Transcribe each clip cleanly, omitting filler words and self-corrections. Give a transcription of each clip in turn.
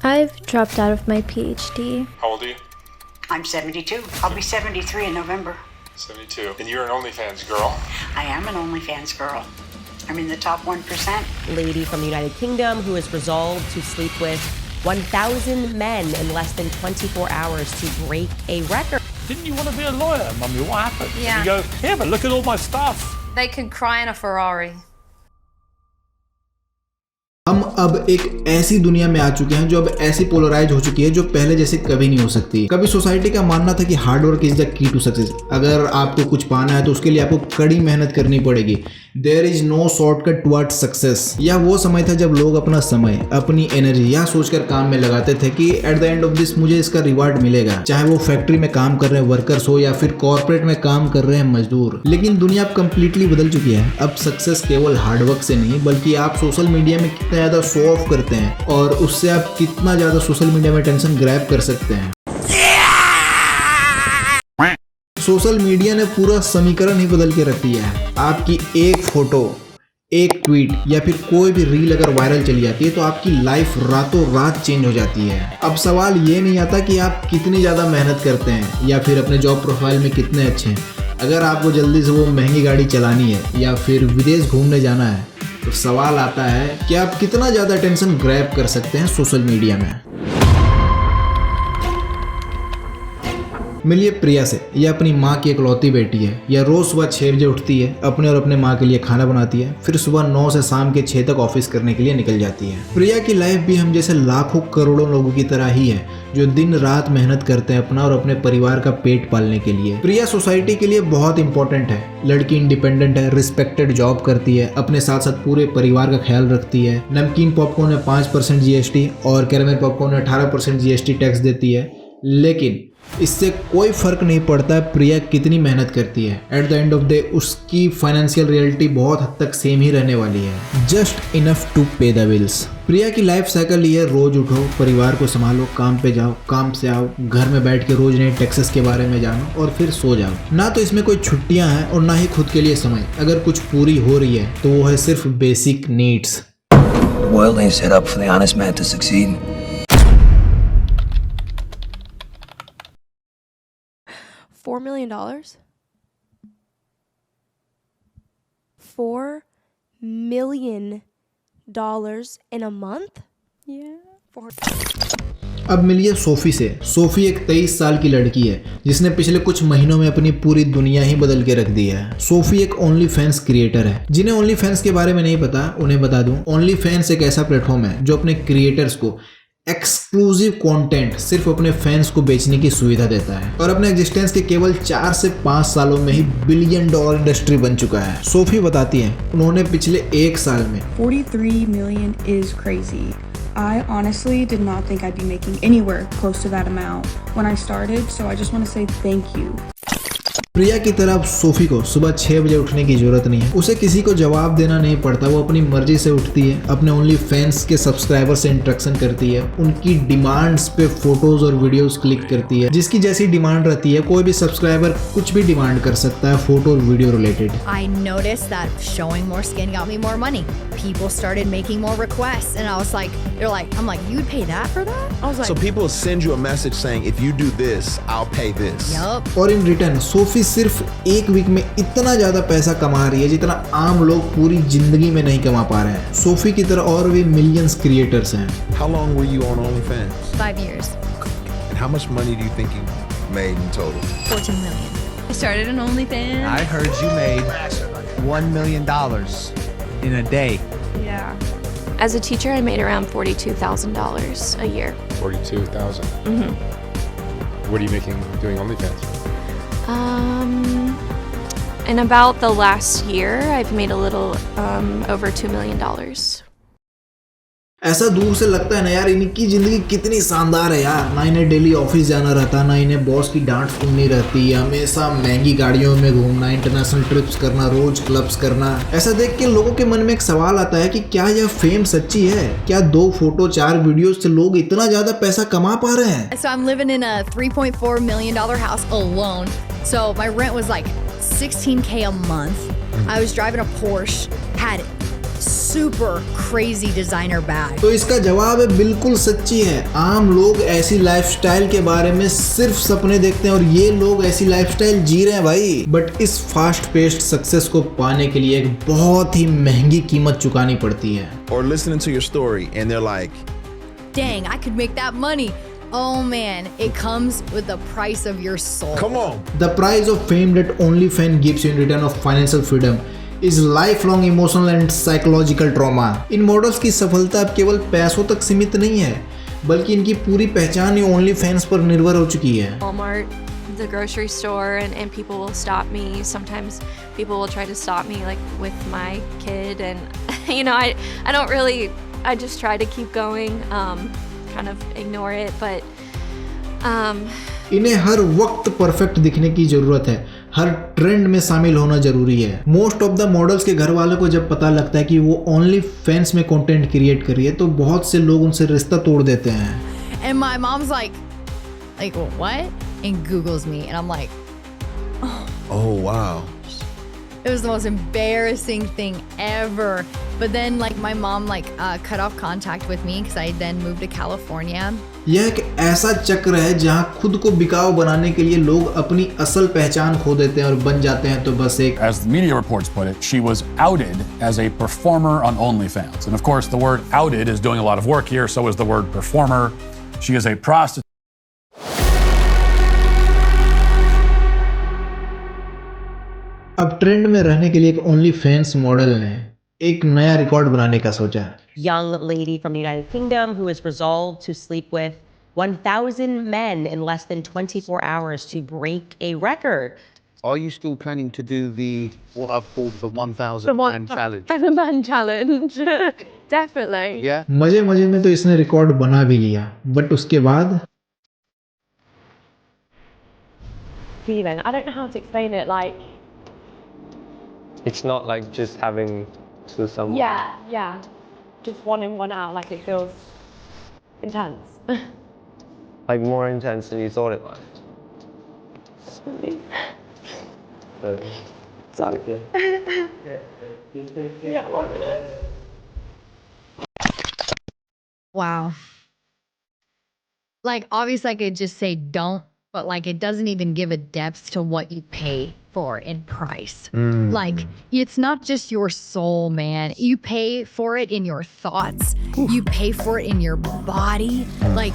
I've dropped out of my PhD. How old are you? I'm 72. I'll be 73 in November. 72. And you're an OnlyFans girl. I am an OnlyFans girl. I'm in the top 1%. Lady from the United Kingdom who has resolved to sleep with 1,000 men in less than 24 hours to break a record. Didn't you want to be a lawyer, Mummy? What happened? Yeah. You go, yeah, but look at all my stuff. They could cry in a Ferrari. हम अब एक ऐसी दुनिया में आ चुके हैं जो अब ऐसी पोलराइज हो चुकी है जो पहले जैसे कभी नहीं हो सकती। कभी सोसाइटी का मानना था कि hard work is the key to success. अगर आपको कुछ पाना है तो उसके लिए आपको कड़ी मेहनत करनी पड़ेगी। There is no shortcut towards success. यह वो समय था जब लोग अपना समय, अपनी एनर्जी यह सोचकर काम में लगाते थे कि at the end of this मुझे इसका रिवार्ड मिलेगा, चाहे वो फैक्ट्री में काम कर रहे हैं वर्कर्स हो या फिर कॉर्पोरेट में काम कर रहे हैं मजदूर। लेकिन दुनिया अब कंप्लीटली बदल चुकी है। अब सक्सेस केवल हार्डवर्क से नहीं बल्कि आप सोशल मीडिया में कितना ज्यादा शो ऑफ करते हैं और उससे आप कितना ज्यादा सोशल मीडिया में टेंशन ग्रैब कर सकते हैं। सोशल मीडिया ने पूरा समीकरण ही बदल के रख दिया है। आपकी एक फोटो, एक ट्वीट या फिर कोई भी रील अगर वायरल चली जाती है तो आपकी लाइफ रातों रात चेंज हो जाती है। अब सवाल ये नहीं आता कि आप कितनी ज़्यादा मेहनत करते हैं या फिर अपने जॉब प्रोफाइल में कितने अच्छे हैं। अगर आपको जल्दी से वो महंगी गाड़ी चलानी है या फिर विदेश घूमने जाना है तो सवाल आता है कि आप कितना ज़्यादा टेंशन ग्रैब कर सकते हैं सोशल मीडिया में। मिलिए प्रिया से। यह अपनी माँ की इकलौती बेटी है। यह रोज सुबह 6 बजे उठती है, अपने और अपने माँ के लिए खाना बनाती है, फिर सुबह 9 से शाम के 6 तक ऑफिस करने के लिए निकल जाती है। प्रिया की लाइफ भी हम जैसे लाखों करोड़ों लोगों की तरह ही है जो दिन रात मेहनत करते हैं अपना और अपने परिवार का पेट पालने के लिए। प्रिया सोसाइटी के लिए बहुत इंपॉर्टेंट है। लड़की इंडिपेंडेंट है, रिस्पेक्टेड जॉब करती है, अपने साथ साथ पूरे परिवार का ख्याल रखती है। नमकीन पॉपकॉर्न में 5% GST और कैरेमल पॉपकॉर्न में 18% GST टैक्स देती है। लेकिन इससे कोई फर्क नहीं पड़ता है प्रिया कितनी मेहनत करती है। At the end of the उसकी फाइनेंशियल रियलिटी बहुत हद तक सेम ही रहने वाली है, जस्ट इनफ टू पे द बिल्स। प्रिया की लाइफ साइकिल ये रोज उठो, परिवार को संभालो, काम पे जाओ, काम से आओ, घर में बैठ के रोज नए टैक्सेस के बारे में जानो और फिर सो जाओ। ना तो इसमें कोई छुट्टियां हैं और ना ही खुद के लिए समय। अगर कुछ पूरी हो रही है तो वो है सिर्फ basic needs. The world ain't set up for the honest man to succeed. $4 million? $4 million in a month? Yeah. अब मिलिए सोफी से। सोफी एक 23 साल की लड़की है जिसने पिछले कुछ महीनों में अपनी पूरी दुनिया ही बदल के रख दी है। सोफी एक ओनली फैंस क्रिएटर है। जिन्हें ओनली फैंस के बारे में नहीं पता उन्हें बता दूं, ओनली फैंस एक ऐसा प्लेटफॉर्म है जो अपने क्रिएटर्स को एक्सक्लूसिव कंटेंट सिर्फ अपने फैंस को बेचने की सुविधा देता है और अपने एग्जिस्टेंस के केवल 4 से 5 सालों में ही $1 बिलियन इंडस्ट्री बन चुका है। सोफी बताती हैं उन्होंने पिछले 1 साल में 43 million is crazy. I honestly did not think I'd be making anywhere close to that amount when I started, so I just want to say thank you. प्रिया की तरह अब सोफी को सुबह 6 बजे उठने की जरूरत नहीं है। उसे किसी को जवाब देना नहीं पड़ता। वो अपनी मर्जी से उठती है, अपने ओनली फैंस के सब्सक्राइबर से इंटरेक्शन करती है, उनकी डिमांड्स पे फोटोज और वीडियोस क्लिक करती है। जिसकी जैसी डिमांड रहती है कोई भी सब्सक्राइबर कुछ भी डिमांड कर सकता है फोटो और video related. I noticed that showing more skin got me more money. People started making more requests and I was like, I'm like, you'd pay that for that? I was like, so people send you a message saying, if you do this, I'll pay this. Yup. और in return Sophie सिर्फ 1 week में इतना ज्यादा पैसा कमा रही है जितना आम लोग पूरी जिंदगी में नहीं कमा पा रहे हैं। सोफी की तरह और भी मिलियंस क्रिएटर्स हैं। How long were you on OnlyFans? 5 years. And how much money do you think you made in total? 14 million. I started an OnlyFans. I heard you made $1 million in a day. Yeah. As a teacher, I made around $42,000 a year. 42,000. Mm-hmm. What are you making doing OnlyFans? In about the last year, I've made a little over $2 million. ऐसा दूर से लगता है ना यार इनकी जिंदगी कितनी शानदार है यार। ना इन्हें डेली ऑफिस जाना रहता, ना इन्हें बॉस की डांट सुननी रहती, हमेशा महंगी गाड़ियों में घूमना, इंटरनेशनल ट्रिप्स करना, रोज क्लब्स करना। ऐसा देख के लोगों के मन में एक सवाल आता है कि क्या यह फेम सच्ची है? क्या 2 फोटो 4 वीडियो से लोग इतना ज्यादा पैसा कमा पा रहे हैं? So I'm living in a $3.4 million house alone. So my rent was like $16K a month. I was driving a Porsche, had super crazy designer bag. तो इसका जवाब है बिल्कुल सच्ची है। आम लोग ऐसी लाइफस्टाइल के बारे में सिर्फ सपने देखते हैं और ये लोग ऐसी लाइफस्टाइल जी रहे हैं भाई। बट इस फास्ट पेस्ड सक्सेस को पाने के लिए एक बहुत ही महंगी कीमत चुकानी पड़ती है। Or listening to your story and they're like, Dang, I could make that money. Oh man, it comes with the price of your soul. come on. The price of fame that OnlyFans gives you in return of financial freedom is lifelong emotional and psychological trauma. In models की सफलता अब केवल पैसों तक सीमित नहीं है, बल्कि इनकी पूरी पहचान ही OnlyFans पर निर्भर हो चुकी है। Walmart, the grocery store, and people will stop me. Sometimes people will try to stop me like with my kid, and you know, I don't really, I just try to keep going, kind of ignore it, but इन्हें हर वक्त perfect दिखने की जरूरत है, हर trend में शामिल होना जरूरी है। मोस्ट ऑफ द मॉडल्स के घर वालों को जब पता लगता है कि वो OnlyFans में कंटेंट क्रिएट कर रही है तो बहुत से लोग उनसे रिश्ता तोड़ देते हैं। And my mom's like what? And Googles me, and I'm like, Oh, wow. it was the most embarrassing thing ever. But then like my mom cut off contact with me because I then moved to California. यह एक ऐसा चक्र है जहां खुद को बिकाऊ बनाने के लिए लोग अपनी असल पहचान खो देते हैं और बन जाते हैं तो बस एक। As the media reports put it, she was outed as a performer on OnlyFans. And of course, the word outed is doing a lot of work here, so is the word performer. She is a prostitute. अब trend में रहने के लिए एक OnlyFans model ने एक नया record बनाने का सोचा। Young lady from the United Kingdom who has resolved to sleep with 1,000 men in less than 24 hours to break a record. Are you still planning to do what I've called the 1,000 man challenge? The man challenge. Definitely. Yeah. मजे मजे में तो इसने record बना भी लिया, but उसके बाद Feeling. I don't know how to explain it. Like, it's not like just having to someone. yeah. Just one in, one out. Like, it feels intense. Like more intense than you thought it was. Sorry. Yeah. Wow. Like obviously I could just say don't, but like it doesn't even give a depth to what you pay for in price. Like it's not just your soul, man. You pay for it in your thoughts. You pay for it in your body. Like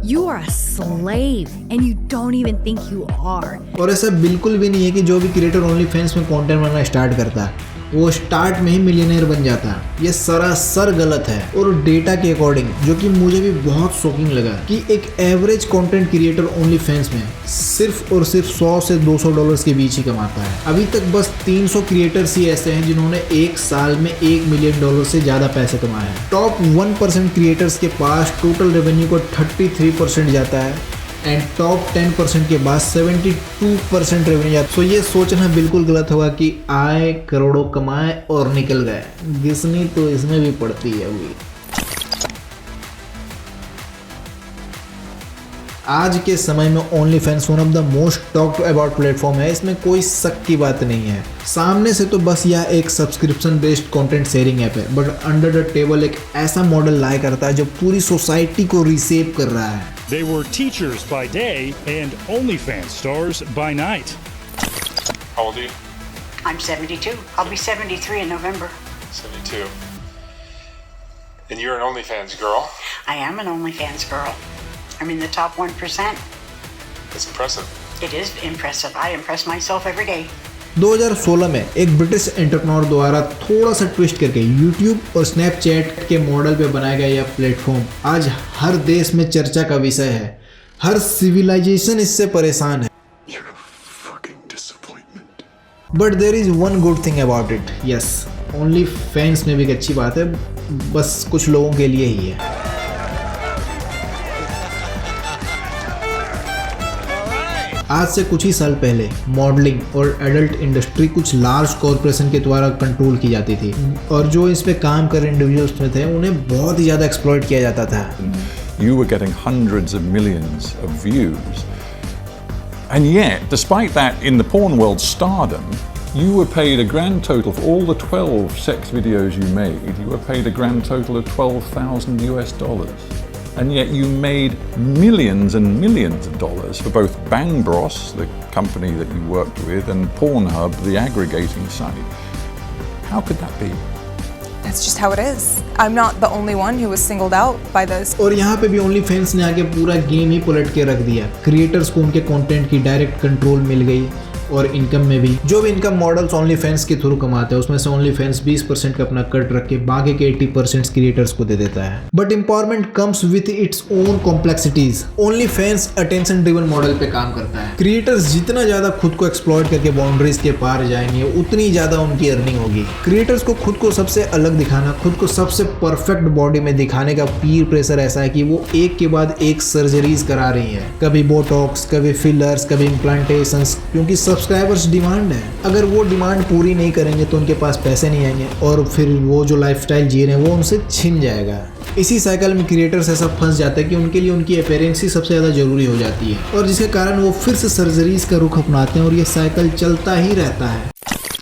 you are a slave and you don't even think you are. और ऐसा बिल्कुल भी नहीं है कि जो भी creator OnlyFans में कंटेंट बनाना स्टार्ट करता है वो स्टार्ट में ही मिलियनेयर बन जाता है। ये सरासर गलत है। और डेटा के अकॉर्डिंग, जो कि मुझे भी बहुत शॉकिंग लगा, कि एक एवरेज कंटेंट क्रिएटर OnlyFans में सिर्फ और सिर्फ 100 से 200 डॉलर्स के बीच ही कमाता है। अभी तक बस 300 क्रिएटर्स ही ऐसे हैं जिन्होंने एक साल में $1 मिलियन से ज्यादा पैसे कमाए हैं। टॉप 1% क्रिएटर्स के पास टोटल रेवेन्यू को 33% जाता है एंड टॉप 10% के बाद 72% रेवेन्यू जाता है। तो ये सोचना बिल्कुल गलत होगा कि आए करोड़ों कमाए और निकल गए। घिसनी तो इसमें भी पड़ती है हुई। आज के समय में OnlyFans one of the most talked about platform है, इसमें कोई शक की बात नहीं है। सामने से तो बस यह एक subscription based content sharing app है, बट अंडर द टेबल एक ऐसा मॉडल लाया करता है जो पूरी सोसाइटी को रीसेप कर रहा है। They were teachers by day and OnlyFans stars by night. How old are you? I'm 72. I'll be 73 in November. 72. And you're an OnlyFans girl? I am an OnlyFans girl. I'm in the top 1%. That's impressive. It is impressive. I impress myself every day. 2016 में एक British entrepreneur द्वारा थोड़ा सा twist करके YouTube और Snapchat के model पे बनाया गया यह प्लेटफॉर्म आज हर देश में चर्चा का विषय है। हर सिविलाइजेशन इससे परेशान है। But there is one good thing about it. Yes, OnlyFans में भी एक अच्छी बात है, बस कुछ लोगों के लिए ही है। आज से कुछ ही साल पहले मॉडलिंग और एडल्ट इंडस्ट्री कुछ लार्ज कॉरपोरेशन के द्वारा कंट्रोल की जाती थी और जो इस पे काम कर रहे इंडिविजुअल्स में थे उन्हें बहुत ही ज़्यादा एक्सप्लॉइट किया जाता था। You were getting hundreds of millions of views. And yet, despite that in the porn world stardom, You were paid a grand total for all the 12 sex videos you made. You were paid a grand total of $12,000 US. And yet you made millions and millions of dollars for both Bang Bros, the company that you worked with, and Pornhub, the aggregating site. How could that be? That's just how it is. I'm not the only one who was singled out by this. और यहाँ पे भी only fans ने आके पूरा game ही पलट के रख दिया। क्रिएटर्स को उनके कंटेंट की डायरेक्ट कंट्रोल मिल गई और इनकम में भी जो भी इनकम मॉडल्स ओनली फैंस के थ्रू कमाते हैं उसमें से ओनली फैंस 20% का अपना कट रख के बाकी के 80% क्रिएटर्स को दे देता है। But empowerment comes with its own complexities. Only fans attention driven model पे काम करता है। क्रिएटर्स जितना ज्यादा खुद को एक्सप्लॉइट करके बाउंड्रीज के पार जाएंगे उतनी ज्यादा उनकी अर्निंग होगी। क्रिएटर्स को खुद को सबसे अलग दिखाना, खुद को सबसे परफेक्ट बॉडी में दिखाने का पीर प्रेशर ऐसा है कि वो एक के बाद एक सर्जरीज करा रही है, कभी बोटॉक्स, कभी फिलर्स, कभी इम्प्लांटेशंस, क्योंकि सब्सक्राइबर्स डिमांड है। अगर वो डिमांड पूरी नहीं करेंगे तो उनके पास पैसे नहीं आएंगे और फिर वो जो लाइफस्टाइल जी रहे हैं वो उनसे छिन जाएगा। इसी साइकिल में क्रिएटर्स ऐसा फंस जाता है कि उनके लिए उनकी अपीयरेंस ही सबसे ज़्यादा जरूरी हो जाती है और जिसके कारण वो फिर से सर्जरीज का रुख अपनाते हैं और ये साइकिल चलता ही रहता है।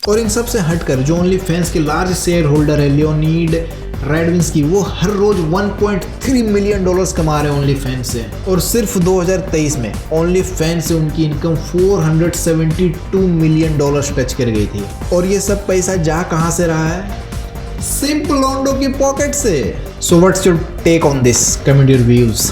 और इन सब से हटकर जो ओनली फैंस के लार्ज शेयर होल्डर है लियोनीड रेडविंस्की, वो हर रोज $1.3 मिलियन कमा रहे हैं ओनली फैंस से और सिर्फ 2023 में ओनली फैंस से उनकी इनकम $472 मिलियन टच कर गई थी। और ये सब पैसा जा कहां से रहा है? सिंपल लॉन्डो की पॉकेट से। So what's your take on this? Comment your views.